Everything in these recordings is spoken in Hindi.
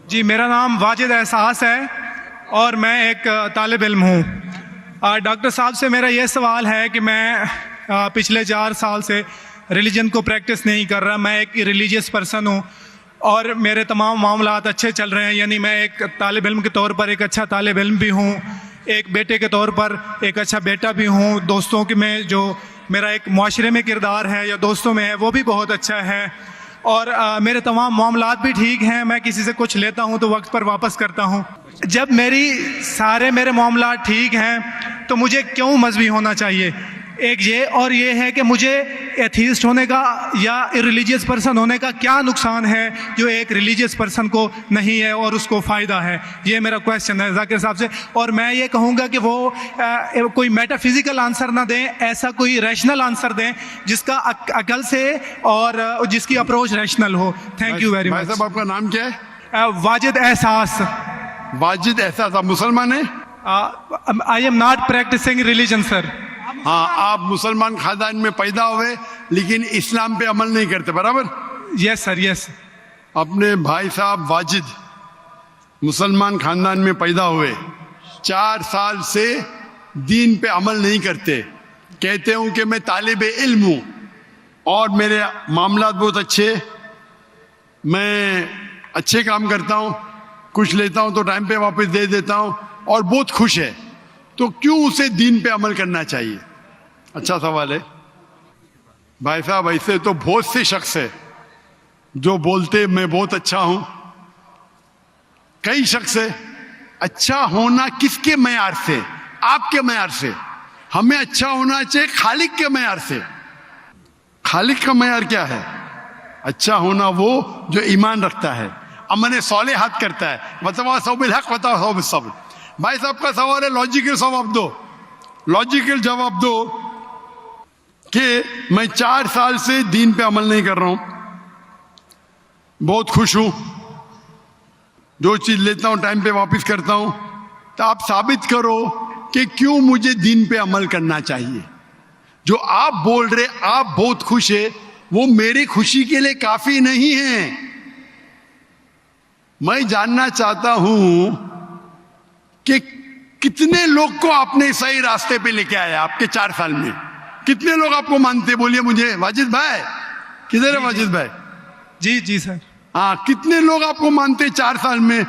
जी, मेरा नाम वाजिद एहसास है और मैं एक तालिब इल्म हूँ। डॉक्टर साहब से मेरा ये सवाल है कि मैं पिछले 4 साल से रिलीजन को प्रैक्टिस नहीं कर रहा। मैं एक रिलीजियस पर्सन हूँ और मेरे तमाम मामलात अच्छे चल रहे हैं, यानी मैं एक तालिब इल्म के तौर पर एक अच्छा तालिब इल्म भी हूँ, एक बेटे के तौर पर एक अच्छा बेटा भी हूँ। दोस्तों के में जो मेरा एक माशरे में किरदार है या दोस्तों में है वो भी बहुत अच्छा है और मेरे तमाम मामलात भी ठीक हैं। मैं किसी से कुछ लेता हूं तो वक्त पर वापस करता हूं। जब मेरे मामलात ठीक हैं तो मुझे क्यों मजहबी होना चाहिए? एक ये और ये है कि मुझे एथीस्ट होने का या रिलीजियस पर्सन होने का क्या नुकसान है जो एक रिलीजियस पर्सन को नहीं है और उसको फ़ायदा है? ये मेरा क्वेश्चन है जाकिर साहब से। और मैं ये कहूँगा कि वो कोई मेटाफिजिकल आंसर ना दें, ऐसा कोई रैशनल आंसर दें जिसका अकल से और जिसकी अप्रोच रैशनल हो। Thank you very much. साहब आपका नाम क्या है? वाजिद एहसास। वाजिद एहसास। आप मुसलमान हैं? I am not practicing religion sir. हाँ, आप मुसलमान खानदान में पैदा हुए लेकिन इस्लाम पे अमल नहीं करते, बराबर? Yes sir, yes. अपने भाई साहब वाजिद मुसलमान खानदान में पैदा हुए, 4 साल से दीन पे अमल नहीं करते, कहते हूं कि मैं तालिब इल्म हूं और मेरे मामलात बहुत अच्छे, मैं अच्छे काम करता हूं, कुछ लेता हूं तो टाइम पे वापस दे देता हूं और बहुत खुश है, तो क्यों उसे दीन पे अमल करना चाहिए? अच्छा सवाल है भाई साहब। ऐसे तो बहुत से शख्स है जो बोलते मैं बहुत अच्छा हूं। कई शख्स है। अच्छा होना किसके मैयार से? आपके मैयार से। हमें अच्छा होना चाहिए खालिक के मैयार से। खालिक का मैयार क्या है? अच्छा होना वो जो ईमान रखता है, अमल सालेहात करता है, वतवासौ बिल हक वतवासौ बिस सब्र। भाई साहब का सवाल है, लॉजिकल जवाब दो, लॉजिकल जवाब दो कि मैं 4 साल से दीन पे अमल नहीं कर रहा हूं, बहुत खुश हूं, जो चीज लेता हूं टाइम पे वापस करता हूं, तो आप साबित करो कि क्यों मुझे दीन पे अमल करना चाहिए। जो आप बोल रहे आप बहुत खुश है, वो मेरी खुशी के लिए काफी नहीं है। मैं जानना चाहता हूं कि कितने लोग को आपने सही रास्ते पे लेके आया आपके 4 साल में? कितने लोग आपको मानते? बोलिए मुझे। वाजिद भाई किधर है? वाजिद भाई जी जी सर। हाँ, कितने लोग आपको मानते 4 साल में?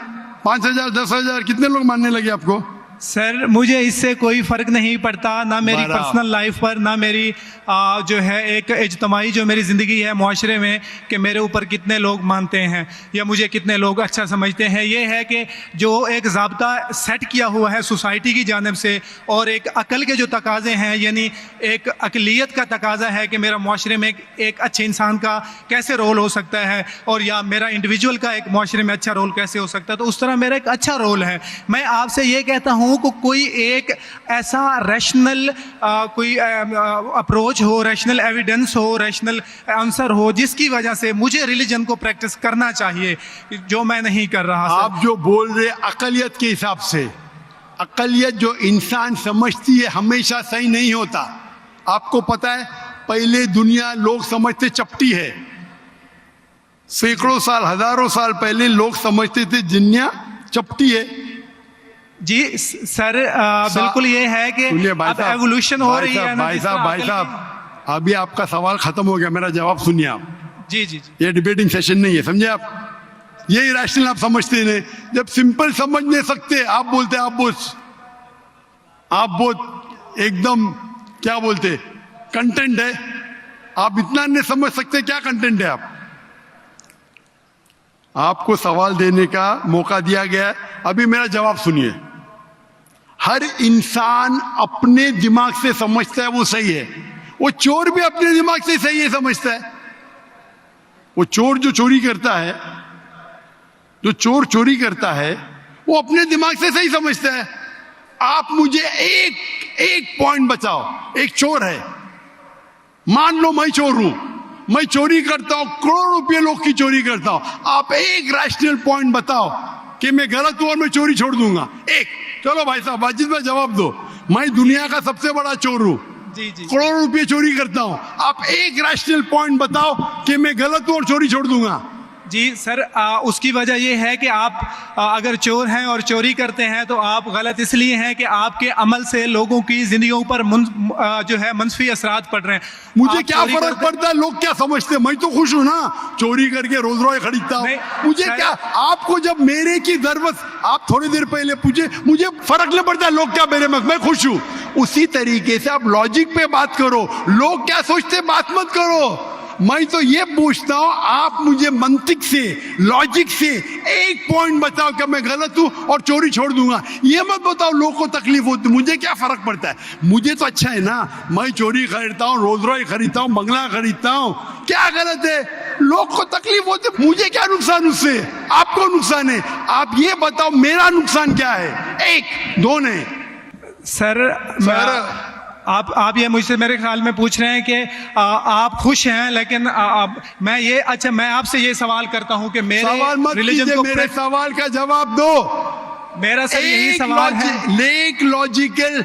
5,000 10,000 कितने लोग मानने लगे आपको? सर मुझे इससे कोई फ़र्क नहीं पड़ता, ना मेरी पर्सनल लाइफ पर, ना मेरी जो है एक इज्तमाही जो मेरी ज़िंदगी है माशरे में, कि मेरे ऊपर कितने लोग मानते हैं या मुझे कितने लोग अच्छा समझते हैं। ये है कि जो एक ज़ाब्ता सेट किया हुआ है सोसाइटी की जानिब से और एक अकल के जो तकाज़े हैं, यानी एक अकलियत का तकाज़ा है कि मेरा माशरे में एक अच्छे इंसान का कैसे रोल हो सकता है और या मेरा इंडिविजुअल का एक माशरे में अच्छा रोल कैसे हो सकता है, तो उस तरह मेरा एक अच्छा रोल है। मैं आपसे ये कहता हूँ को कोई एक ऐसा रैशनल कोई अप्रोच हो, रैशनल एविडेंस हो, रैशनल आंसर हो जिसकी वजह से मुझे रिलीजन को प्रैक्टिस करना चाहिए, जो मैं नहीं कर रहा। आप जो बोल रहे अकलियत के हिसाब से, अकलियत जो इंसान समझती है हमेशा सही नहीं होता। आपको पता है पहले दुनिया लोग समझते चपटी है, सैकड़ों साल हजारों साल पहले लोग समझते थे दुनिया चपटी है। जी सर, बिल्कुल ये है कि अब एवोल्यूशन हो रही है। भाई साहब अभी आपका सवाल खत्म हो गया, मेरा जवाब सुनिए आप। जी जी जी। ये डिबेटिंग सेशन नहीं है, समझे आप? ये रैशनल आप समझते नहीं। जब सिंपल समझ नहीं सकते आप बोलते आप बहुत एकदम क्या बोलते कंटेंट है। आप इतना नहीं समझ सकते क्या कंटेंट है। आपको सवाल देने का मौका दिया गया है, अभी मेरा जवाब सुनिए। हर इंसान अपने दिमाग से समझता है वो सही है। वो चोर भी अपने दिमाग से सही है समझता है। वो चोर जो चोरी करता है, जो चोर चोरी करता है, वो अपने दिमाग से सही समझता है। आप मुझे एक पॉइंट बताओ। एक चोर है, मान लो मैं चोर हूं, मैं चोरी करता हूं, करोड़ों रुपये लोग की चोरी करता हूं। आप एक रैशनल पॉइंट बताओ कि मैं गलत हूं और मैं चोरी छोड़ दूंगा। एक। चलो भाई साहब वाजिद भाई जवाब दो। मैं दुनिया का सबसे बड़ा चोर हूं, करोड़ों रुपये चोरी करता हूं। आप एक रैशनल पॉइंट बताओ कि मैं गलत हूं और चोरी छोड़ दूंगा। जी सर, उसकी वजह ये है कि आप अगर चोर हैं और चोरी करते हैं तो आप गलत इसलिए हैं कि आपके अमल से लोगों की जिंदगियों पर जो है मनफी असरात पड़ रहे हैं। मुझे आप क्या चोरी फर्क करते- पड़ता है, लोग क्या समझते हैं? मैं तो खुश हूं ना, चोरी करके रोज रोज खरीदता हूँ। नहीं, मुझे शायद- क्या, आपको जब मेरे की जरूरत, आप थोड़ी देर पहले पूछे, मुझे फर्क नहीं पड़ता लोग क्या मेरे में, मैं खुश हूं। उसी तरीके से आप लॉजिक पे बात करो, लोग क्या सोचते बात मत करो। मैं तो ये पूछता हूं, आप मुझे मंतिक से, लॉजिक से एक पॉइंट बताओ कि मैं गलत हूं और चोरी छोड़ दूंगा। ये मत बताओ लोग को तकलीफ होती, मुझे क्या फर्क पड़ता है, मुझे तो अच्छा है ना। मैं चोरी खरीदता हूं, रोज रोज खरीदता हूं, बंगला खरीदता हूं, क्या गलत है? लोग को तकलीफ होती, मुझे क्या नुकसान उससे, आपको नुकसान है। आप ये बताओ मेरा नुकसान क्या है? एक दो नहीं सर, आप ये मुझसे मेरे ख्याल में पूछ रहे हैं कि आप खुश हैं, लेकिन मैं आपसे ये सवाल करता हूं कि मेरे सवाल मत रिलीजन कीजिए, को मेरे सवाल का जवाब दो। मेरा सर यही सवाल है। एक लॉजिकल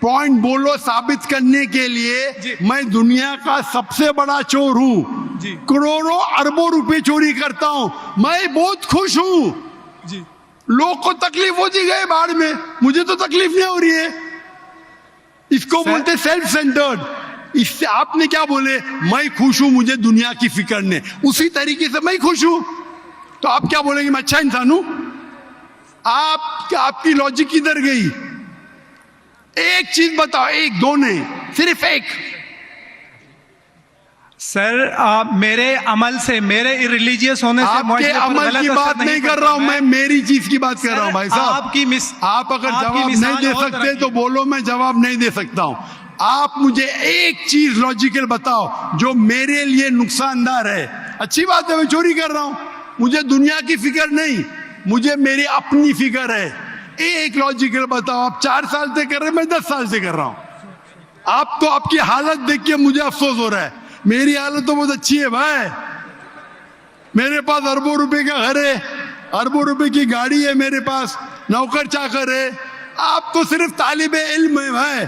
पॉइंट बोलो साबित करने के लिए। जी। मैं दुनिया का सबसे बड़ा चोर हूं, जी। करोड़ों अरबों रुपए चोरी करता हूं, मैं बहुत खुश हूं। जी लोग को तकलीफ होती गई बाढ़ में, मुझे तो तकलीफ नहीं हो रही है। इसको बोलते सेल्फ सेंटर्ड। इससे आपने क्या बोले, मैं खुश हूं, मुझे दुनिया की फिक्र नहीं, उसी तरीके से मैं खुश हूं, तो आप क्या बोलेंगे मैं अच्छा इंसान हूं? आपकी लॉजिक किधर गई? एक चीज बताओ, एक दो नहीं, सिर्फ एक। सर, मेरे अमल से, मेरे रिलीजियस होने से आपके मुआशरे पर अमल गलत की असर बात नहीं कर पड़ता। रहा हूं, मैं मेरी चीज की बात कर रहा हूं भाई साहब। आप अगर जवाब नहीं दे सकते तो बोलो, मैं जवाब नहीं दे सकता हूं। आप मुझे एक चीज लॉजिकल बताओ जो मेरे लिए नुकसानदार है। अच्छी बात है, मैं चोरी कर रहा हूं, मुझे दुनिया की फिक्र नहीं, मुझे मेरी अपनी फिक्र है। एक लॉजिकल बताओ। आप 4 साल से कर रहे हैं, मैं 10 साल से कर रहा हूं। आप तो आपकी हालत देख के मुझे अफसोस हो रहा है, मेरी हालत तो बहुत अच्छी है भाई। मेरे पास अरबों रुपए का घर है, अरबों रुपए की गाड़ी है मेरे पास, नौकर चाकर है। आप तो सिर्फ तालिबे इल्म है भाई,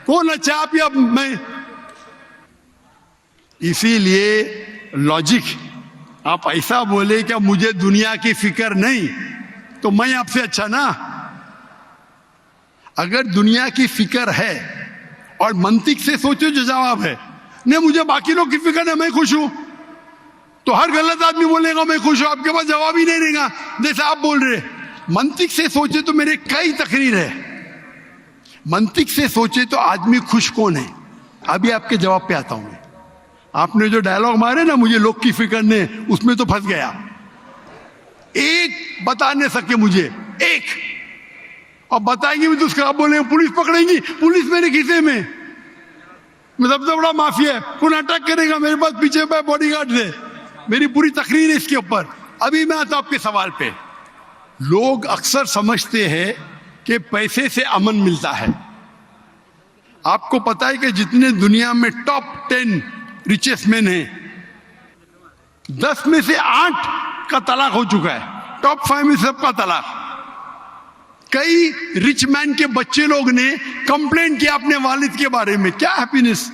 कौन अच्छा आप या मैं? इसीलिए लॉजिक, आप ऐसा बोले क्या मुझे दुनिया की फिक्र नहीं, तो मैं आपसे अच्छा ना। अगर दुनिया की फिक्र है और मंतिक से सोचो जो जवाब है, नहीं मुझे बाकी लोग की फिक्र है, मैं खुश हूं, तो हर गलत आदमी बोलेगा मैं खुश हूं, आपके पास जवाब ही नहीं रहेगा जैसे आप बोल रहे। मंतिक से सोचे तो मेरे कई तकरीर है, मंतिक से सोचे तो आदमी खुश कौन है? अभी आपके जवाब पे आता हूं मैं। आपने जो डायलॉग मारे ना, मुझे लोग की फिक्र नहीं, उसमें तो फंस गया। एक बता नहीं सके मुझे, एक। अब बताएंगे भी तो उसका आप बोलेंगे पुलिस पकड़ेगी, पुलिस मेरे खीसे में, मैं सबसे बड़ा माफिया है, कौन अटैक करेगा, मेरे पास पीछे पे बॉडीगार्ड है। मेरी पूरी तकरीर है इसके ऊपर। अभी मैं आता हूं आपके सवाल पे। लोग अक्सर समझते हैं कि पैसे से अमन मिलता है। आपको पता है कि जितने दुनिया में टॉप 10 रिचेस्ट मैन हैं, 10 में से 8 का तलाक हो चुका है, टॉप 5 में सबका तलाक। कई रिच मैन के बच्चे लोग ने कंप्लेंट किया अपने वालिद के बारे में, क्या हैप्पीनेस,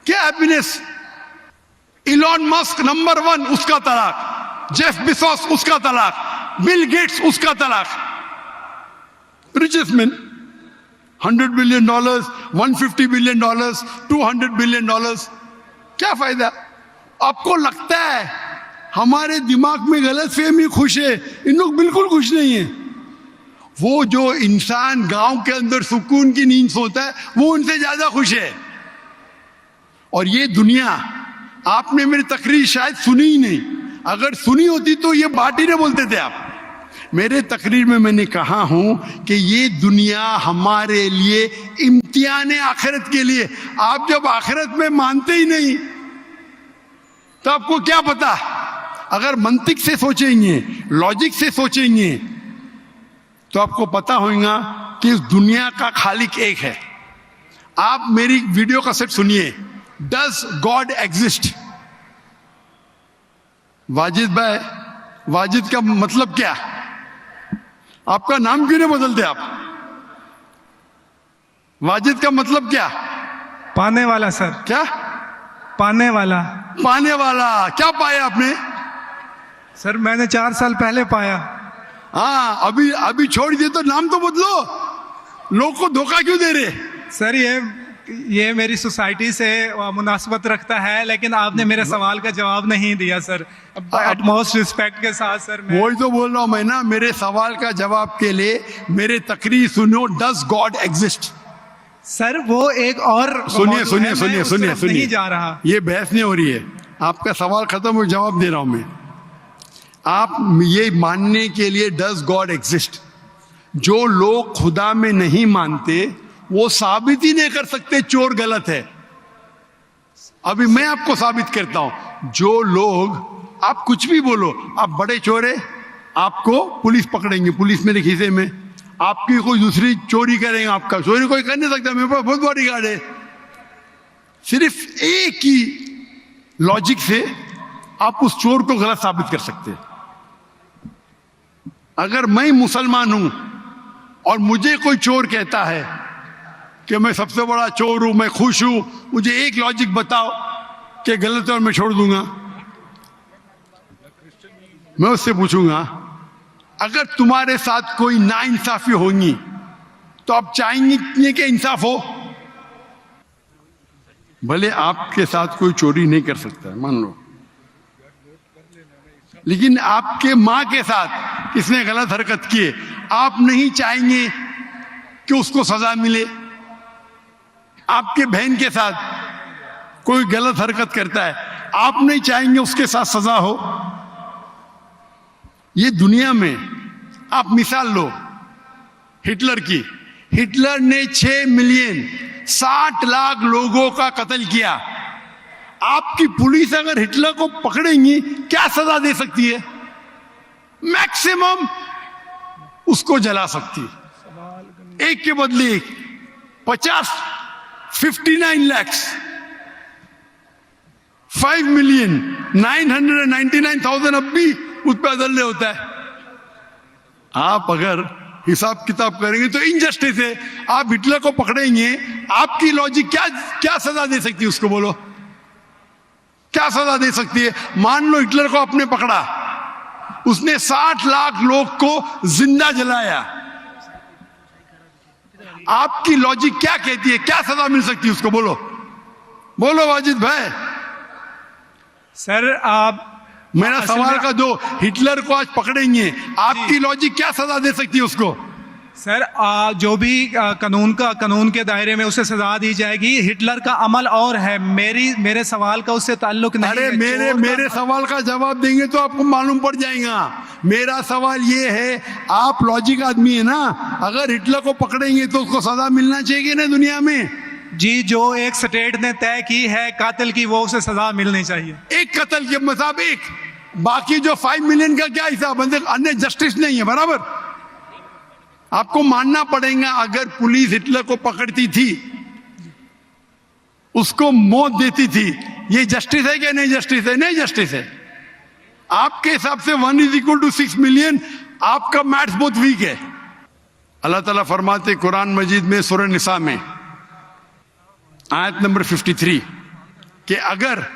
क्या हैप्पीनेस। इलॉन मस्क नंबर 1, उसका तलाक। जेफ बेजोस, उसका तलाक। बिल गेट्स, उसका तलाक। Richest man, $100 billion, $150 billion, $200 billion. क्या फायदा? आपको लगता है हमारे दिमाग में गलत फहमी खुश है, इन लोग बिल्कुल खुश नहीं है। वो जो इंसान गांव के अंदर सुकून की नींद सोता है, वो उनसे ज्यादा खुश है। और ये दुनिया, आपने मेरी तकरीर शायद सुनी ही नहीं, अगर सुनी होती तो ये बात ही नहीं बोलते थे आप। मेरे तकरीर में मैंने कहा हूं कि ये दुनिया हमारे लिए इम्तिहान है आखिरत के लिए। आप जब आखिरत में मानते ही नहीं तो आपको क्या पता? अगर मंतिक से सोचेंगे, लॉजिक से सोचेंगे, तो आपको पता होगा कि इस दुनिया का खालिक एक है। आप मेरी वीडियो कैसेट सुनिए, डज गॉड एग्जिस्ट? वाजिद भाई, वाजिद का मतलब क्या? आपका नाम क्यों नहीं बदलते आप? वाजिद का मतलब क्या? पाने वाला सर। क्या? पाने वाला। पाने वाला। क्या पाया आपने? सर मैंने 4 साल पहले पाया। हाँ, अभी अभी छोड़ दिए तो नाम तो बदलो, लोग को धोखा क्यों दे रहे? सर ये मेरी सोसाइटी से मुनासबत रखता है, लेकिन आपने मेरे सवाल का जवाब नहीं दिया सर। एटमोस्ट रिस्पेक्ट के साथ सर, वही तो बोल रहा हूं मैं ना, मेरे सवाल का जवाब के लिए मेरे तकरीर सुनो। Does God exist? सर वो एक और सुनिए सुनिए सुनिए सुनिए सुनिए, नहीं जा रहा। ये बहस नहीं हो रही है, आपका सवाल खत्म हो, जवाब दे रहा हूं मैं। आप ये मानने के लिए डज गॉड एग्जिस्ट, जो लोग खुदा में नहीं मानते वो साबित ही नहीं कर सकते चोर गलत है। अभी मैं आपको साबित करता हूं, जो लोग, आप कुछ भी बोलो, आप बड़े चोर है, आपको पुलिस पकड़ेंगे, पुलिस मेरे खीसे में, आपकी कोई दूसरी चोरी करेंगे, आपका चोरी कोई कर नहीं सकता, मेरे पास बहुत बड़ी गार्ड है। सिर्फ एक ही लॉजिक से आप उस चोर को गलत साबित कर सकते हैं। अगर मैं मुसलमान हूं और मुझे कोई चोर कहता है कि मैं सबसे बड़ा चोर हूं, मैं खुश हूं, मुझे एक लॉजिक बताओ कि गलत है और मैं छोड़ दूंगा, मैं उससे पूछूंगा अगर तुम्हारे साथ कोई नाइंसाफी होगी तो आप चाहेंगे कि इंसाफ हो? भले आपके साथ कोई चोरी नहीं कर सकता मान लो, लेकिन आपके मां के साथ किसने गलत हरकत की है, आप नहीं चाहेंगे कि उसको सजा मिले? आपके बहन के साथ कोई गलत हरकत करता है, आप नहीं चाहेंगे उसके साथ सजा हो? ये दुनिया में आप मिसाल लो हिटलर की। हिटलर ने 6 मिलियन 60 लाख लोगों का कत्ल किया। आपकी पुलिस अगर हिटलर को पकड़ेंगी क्या सजा दे सकती है? मैक्सिमम उसको जला सकती है, एक के बदले एक। 59 लाख 5,999,000 अब भी उस पर अदल्य होता है। आप अगर हिसाब किताब करेंगे तो इनजस्टिस है। आप हिटलर को पकड़ेंगे, आपकी लॉजिक क्या सजा दे सकती है उसको? बोलो, क्या सजा दे सकती है? मान लो हिटलर को आपने पकड़ा, उसने 60 लाख लोग को जिंदा जलाया, आपकी लॉजिक क्या कहती है? क्या सजा मिल सकती है उसको? बोलो बोलो वाजिद भाई। सर आप मेरा सवाल का दो, हिटलर को आज पकड़ेंगे, आपकी लॉजिक क्या सजा दे सकती है उसको? सर जो भी कानून के दायरे में उसे सजा दी जाएगी। हिटलर का अमल और है, मेरे सवाल का उससे ताल्लुक नहीं अरे है। मेरे सवाल का जवाब देंगे तो आपको मालूम पड़ जाएगा। मेरा सवाल ये है, आप लॉजिक आदमी है ना, अगर हिटलर को पकड़ेंगे तो उसको सजा मिलना चाहिए ना दुनिया में? जी, जो एक स्टेट ने तय की है कातिल की, वो उसे सजा मिलनी चाहिए। एक कत्ल के मतलब एक, बाकी जो 5 मिलियन का क्या हिसाब? अन्य जस्टिस नहीं है, बराबर? आपको मानना पड़ेगा, अगर पुलिस हिटलर को पकड़ती थी, उसको मौत देती थी, ये जस्टिस है क्या? नहीं जस्टिस है, नहीं जस्टिस है। आपके हिसाब से 1=6 मिलियन, आपका मैथ्स बहुत वीक है। अल्लाह ताला फरमाते कुरान मजीद में सूरह निसा में आयत नंबर 53 कि अगर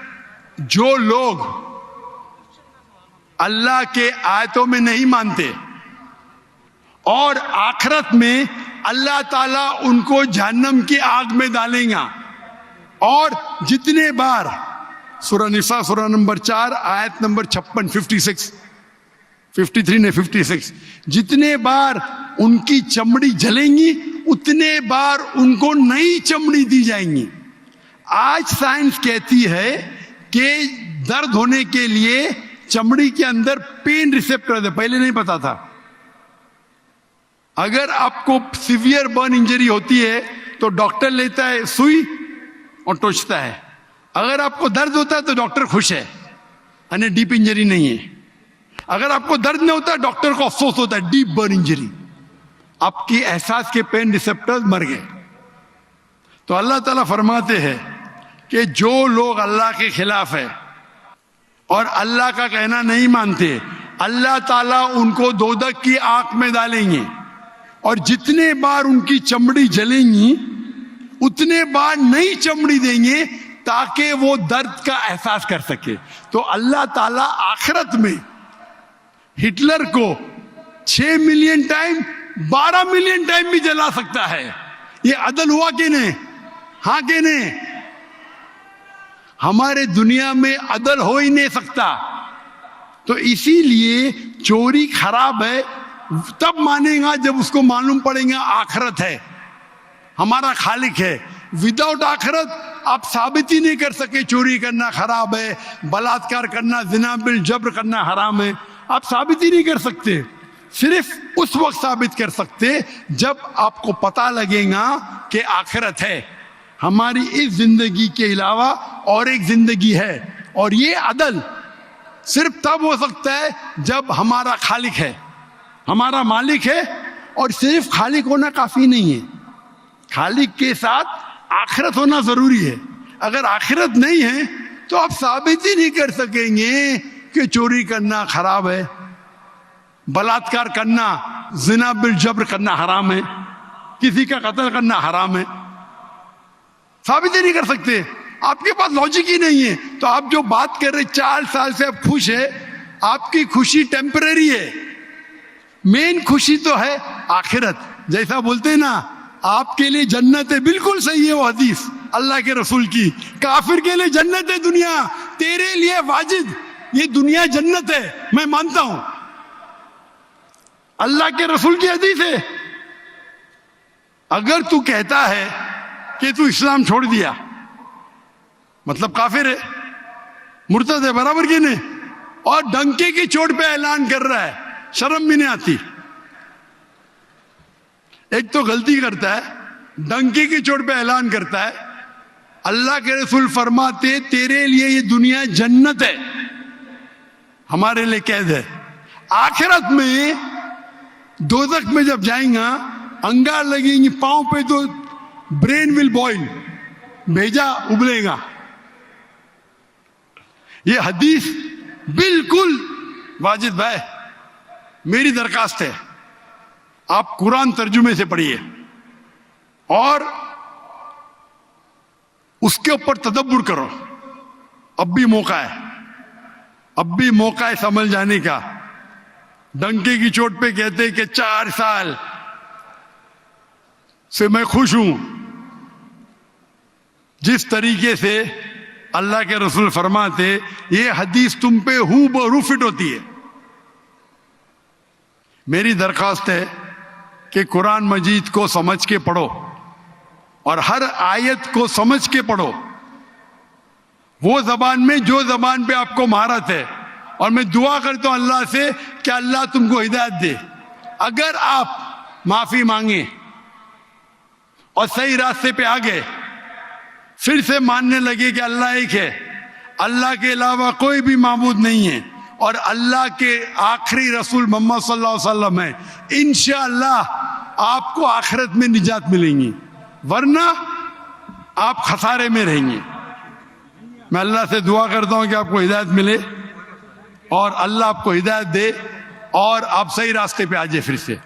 जो लोग अल्लाह के आयतों में नहीं मानते और आखिरत में अल्लाह ताला उनको जहन्नम की आग में डालेगा, और जितने बार, सूरह निसा सूरह नंबर 4 आयत नंबर 56 53 ने 56, जितने बार उनकी चमड़ी जलेंगी उतने बार उनको नई चमड़ी दी जाएंगी। आज साइंस कहती है कि दर्द होने के लिए चमड़ी के अंदर पेन रिसेप्टर है, पहले नहीं पता था। अगर आपको सीवियर बर्न इंजरी होती है तो डॉक्टर लेता है सुई और टोचता है। अगर आपको दर्द होता है तो डॉक्टर खुश है, यानी डीप इंजरी नहीं है। अगर आपको दर्द नहीं होता, डॉक्टर को अफसोस होता है, डीप बर्न इंजरी, आपकी एहसास के पेन रिसेप्टर्स मर गए। तो अल्लाह ताला फरमाते हैं कि जो लोग अल्लाह के खिलाफ है और अल्लाह का कहना नहीं मानते, अल्लाह ताला उनको दोजख की आग में डालेंगे, और जितने बार उनकी चमड़ी जलेंगी उतने बार नई चमड़ी देंगे ताकि वो दर्द का एहसास कर सके। तो अल्लाह ताला आखिरत में हिटलर को 6 मिलियन टाइम 12 मिलियन टाइम भी जला सकता है। ये अदल हुआ कि नहीं? हाँ कि नहीं? हमारे दुनिया में अदल हो ही नहीं सकता। तो इसीलिए चोरी खराब है तब मानेगा जब उसको मालूम पड़ेगा आखिरत है, हमारा खालिक है। विदाउट आखिरत आप साबित ही नहीं कर सके चोरी करना खराब है, बलात्कार करना, जिना बिल जब्र करना हराम है। आप साबित ही नहीं कर सकते। सिर्फ उस वक्त साबित कर सकते जब आपको पता लगेगा कि आखिरत है, हमारी इस जिंदगी के अलावा और एक जिंदगी है। और ये अदल सिर्फ तब हो सकता है जब हमारा खालिक है, हमारा मालिक है। और सिर्फ खालिक होना काफी नहीं है, खालिक के साथ आखिरत होना जरूरी है। अगर आखिरत नहीं है तो आप साबित ही नहीं कर सकेंगे कि चोरी करना खराब है, बलात्कार करना, जिना बिल जब्र करना हराम है, किसी का कत्ल करना हराम है। साबित ही नहीं कर सकते, आपके पास लॉजिक ही नहीं है। तो आप जो बात कर रहे 4 साल से आप खुश है, आपकी खुशी टेम्परेरी है। मेन खुशी तो है आखिरत। जैसा बोलते हैं ना, आपके लिए जन्नत है, बिल्कुल सही है वो हदीस अल्लाह के रसूल की। काफिर के लिए जन्नत है दुनिया, तेरे लिए वाजिद ये दुनिया जन्नत है, मैं मानता हूं। अल्लाह के रसूल की हदीस है। अगर तू कहता है कि तू इस्लाम छोड़ दिया, मतलब काफिर है, मुर्तद है, बराबर की नहीं, और डंके की चोट पे ऐलान कर रहा है, शर्म भी नहीं आती। एक तो गलती करता है, डंके की चोट पे ऐलान करता है। अल्लाह के रसूल फरमाते तेरे लिए ये दुनिया जन्नत है, हमारे लिए कैद है। आखिरत में दोज़ख में जब जाएगा, अंगार लगेंगी पांव पे तो ब्रेन विल बॉइल, भेजा उबलेगा। ये हदीस बिल्कुल वाजिद भाई, मेरी दरखास्त है आप कुरान तर्जुमे से पढ़िए और उसके ऊपर तदब्बुर करो। अब भी मौका है, अब भी मौका है समझ जाने का। डंके की चोट पे कहते कि 4 साल से मैं खुश हूं। जिस तरीके से अल्लाह के रसूल फरमाते, ये हदीस तुम पे हूबहू फिट होती है। मेरी दरखास्त है कि कुरान मजीद को समझ के पढ़ो और हर आयत को समझ के पढ़ो, वो जबान में जो जबान पे आपको महारत है। और मैं दुआ करता हूं अल्लाह से कि अल्लाह तुमको हिदायत दे। अगर आप माफी मांगे और सही रास्ते पे आ गए, फिर से मानने लगे कि अल्लाह एक है, अल्लाह के अलावा कोई भी माबूद नहीं है और अल्लाह के आखिरी रसूल मोहम्मद सल्लल्लाहु अलैहि वसल्लम है, इंशाअल्लाह आपको आखिरत में निजात मिलेंगी, वरना आप खसारे में रहेंगे। मैं अल्लाह से दुआ करता हूं कि आपको हिदायत मिले और अल्लाह आपको हिदायत दे और आप सही रास्ते पे आ जाए फिर से।